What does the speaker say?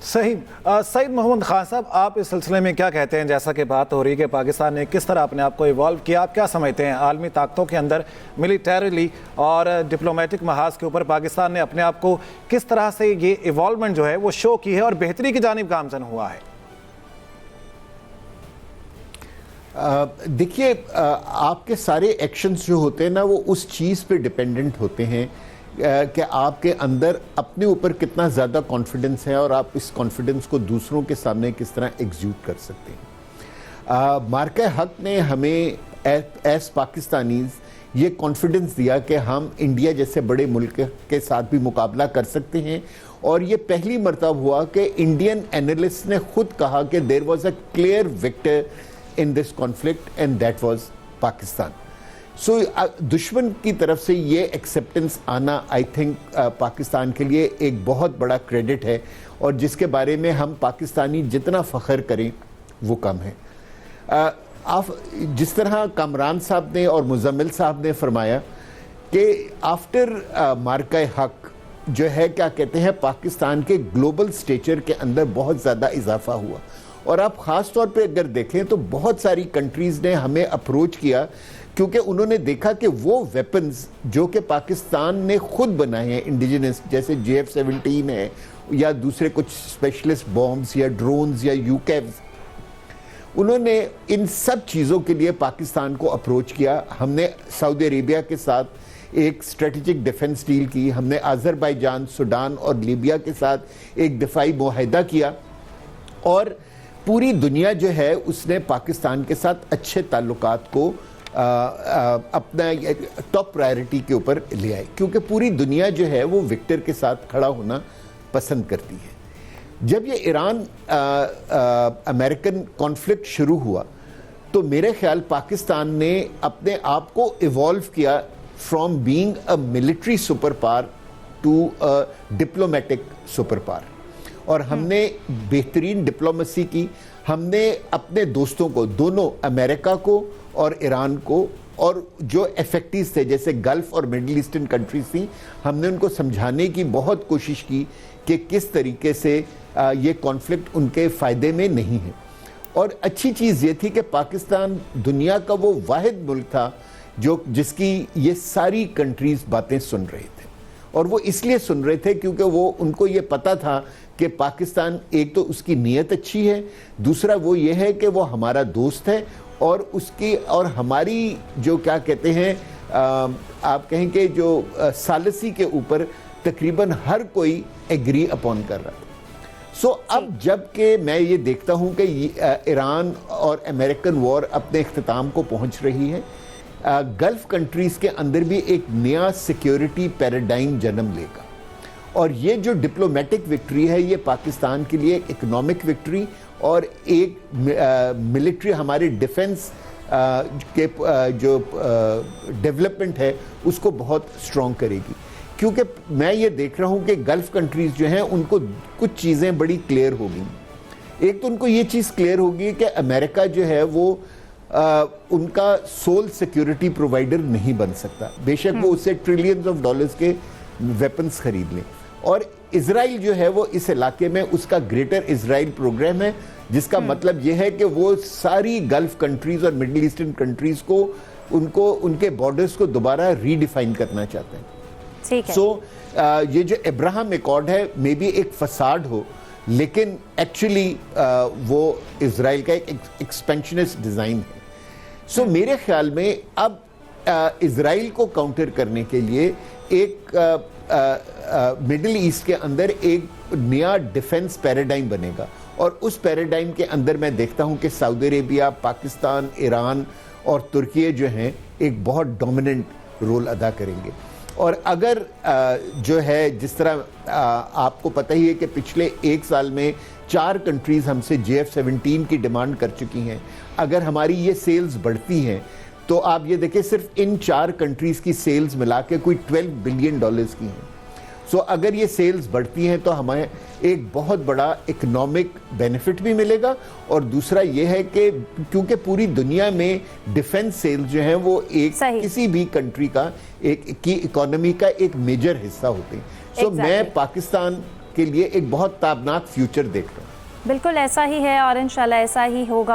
सही। सईद मोहम्मद खान साहब, आप इस सिलसिले में क्या कहते हैं? जैसा कि बात हो रही है कि पाकिस्तान ने किस तरह अपने आप को इवॉल्व किया, आप क्या समझते हैं आलमी ताकतों के अंदर मिलिटरीली और डिप्लोमेटिक महाज के ऊपर पाकिस्तान ने अपने आप को किस तरह से ये इवॉल्वमेंट जो है वो शो की है और बेहतरी की जानिब गामजन हुआ है? देखिए, आपके सारे एक्शंस जो होते हैं ना, वो उस चीज़ पे डिपेंडेंट होते हैं कि आपके अंदर अपने ऊपर कितना ज़्यादा कॉन्फिडेंस है और आप इस कॉन्फिडेंस को दूसरों के सामने किस तरह एग्जीक्यूट कर सकते हैं। मार्का हक ने हमें एज पाकिस्तानीज ये कॉन्फिडेंस दिया कि हम इंडिया जैसे बड़े मुल्क के साथ भी मुकाबला कर सकते हैं। और ये पहली मरतबा हुआ कि इंडियन एनालिस्ट ने खुद कहा कि there was a clear victor in this conflict and that was Pakistan. So दुश्मन की तरफ से ये एक्सेप्टेंस आना आई थिंक पाकिस्तान के लिए एक बहुत बड़ा क्रेडिट है और जिसके बारे में हम पाकिस्तानी जितना फ़ख्र करें वो कम है। आप जिस तरह कामरान साहब ने और मुजम्मिल साहब ने फरमाया कि आफ्टर मार्का हक जो है, क्या कहते हैं, पाकिस्तान के ग्लोबल स्टेचर के अंदर बहुत ज़्यादा इजाफा हुआ। और आप ख़ास तौर पे अगर देखें तो बहुत सारी कंट्रीज़ ने हमें अप्रोच किया क्योंकि उन्होंने देखा कि वो वेपन्स जो कि पाकिस्तान ने खुद बनाए हैं इंडिजिनस, जैसे JF-17 है या दूसरे कुछ स्पेशलिस्ट बॉम्ब्स या ड्रोन्स या यूकेव्स, उन्होंने इन सब चीज़ों के लिए पाकिस्तान को अप्रोच किया। हमने सऊदी अरेबिया के साथ एक स्ट्रेटेजिक डिफेंस डील की, हमने अज़रबैजान, सूडान और लीबिया के साथ एक दिफाई मुआहिदा किया और पूरी दुनिया जो है उसने पाकिस्तान के साथ अच्छे ताल्लुकात को अपना टॉप प्रायोरिटी के ऊपर ले आए क्योंकि पूरी दुनिया जो है वो विक्टर के साथ खड़ा होना पसंद करती है। जब ये ईरान अमेरिकन कॉन्फ्लिक्ट शुरू हुआ तो मेरे ख्याल पाकिस्तान ने अपने आप को इवॉल्व किया from being a military super power to a diplomatic super power और हमने बेहतरीन डिप्लोमेसी की। हमने अपने दोस्तों को, दोनों अमेरिका को और ईरान को, और जो इफेक्टिव थे जैसे गल्फ और मिडिल ईस्टर्न कंट्रीज थी, हमने उनको समझाने की बहुत कोशिश की कि किस तरीके से ये कॉन्फ्लिक्ट उनके फ़ायदे में नहीं है। और अच्छी चीज़ ये थी कि पाकिस्तान दुनिया का वो वाहिद मुल्क था जिसकी ये सारी कंट्रीज बातें सुन रहे थे और वो इसलिए सुन रहे थे क्योंकि वो उनको ये पता था कि पाकिस्तान, एक तो उसकी नीयत अच्छी है, दूसरा वो ये है कि वो हमारा दोस्त है और उसकी और हमारी जो क्या कहते हैं आप कहें कि जो सालसी के ऊपर तकरीबन हर कोई एग्री अपॉन कर रहा था। सो अब जब कि मैं ये देखता हूँ कि ईरान और अमेरिकन वॉर अपने इख्तिताम को पहुँच रही है, गल्फ कंट्रीज़ के अंदर भी एक नया सिक्योरिटी पैराडाइम जन्म लेगा और ये जो डिप्लोमेटिक विक्ट्री है ये पाकिस्तान के लिए एक इकोनॉमिक विक्ट्री और एक मिलिट्री, हमारे डिफेंस के जो डेवलपमेंट है उसको बहुत स्ट्रॉन्ग करेगी। क्योंकि मैं ये देख रहा हूँ कि गल्फ कंट्रीज़ जो हैं उनको कुछ चीज़ें बड़ी क्लियर होगी। एक तो उनको ये चीज़ क्लियर होगी कि अमेरिका जो है वो उनका सोल सिक्योरिटी प्रोवाइडर नहीं बन सकता, बेशक वो उससे ट्रिलियंस ऑफ डॉलर्स के वेपन्स खरीद लें। और इजराइल जो है वो इस इलाके में उसका ग्रेटर इजराइल प्रोग्राम है, जिसका मतलब ये है कि वो सारी गल्फ कंट्रीज और मिडिल ईस्टर्न कंट्रीज को उनको उनके बॉर्डर्स को दोबारा रीडिफाइन करना चाहते हैं। सो ये जो अब्राहम एकॉर्ड है मे बी एक फसाड हो, लेकिन एक्चुअली वो इजराइल का एक एक्सपेंशनिस्ट डिज़ाइन है। सो मेरे ख्याल में अब इजराइल को काउंटर करने के लिए एक मिडिल ईस्ट के अंदर एक नया डिफेंस पैराडाइम बनेगा और उस पैराडाइम के अंदर मैं देखता हूं कि सऊदी अरेबिया, पाकिस्तान, ईरान और तुर्की जो हैं एक बहुत डोमिनेंट रोल अदा करेंगे। और अगर जो है जिस तरह आपको पता ही है कि पिछले एक साल में 4 कंट्रीज़ हमसे JF-17 की डिमांड कर चुकी हैं। अगर हमारी ये सेल्स बढ़ती हैं तो आप ये देखें सिर्फ इन 4 कंट्रीज़ की सेल्स मिला के कोई $12 बिलियन की हैं। सो अगर ये सेल्स बढ़ती हैं तो हमें एक बहुत बड़ा इकोनॉमिक बेनिफिट भी मिलेगा और दूसरा ये है कि क्योंकि पूरी दुनिया में डिफेंस सेल्स जो हैं वो एक किसी भी कंट्री का एक की इकोनॉमी का एक मेजर हिस्सा होते हैं। सो मैं पाकिस्तान के लिए एक बहुत ताबनाक फ्यूचर देख रहा हूँ। बिल्कुल ऐसा ही है और इंशाल्लाह ऐसा ही होगा।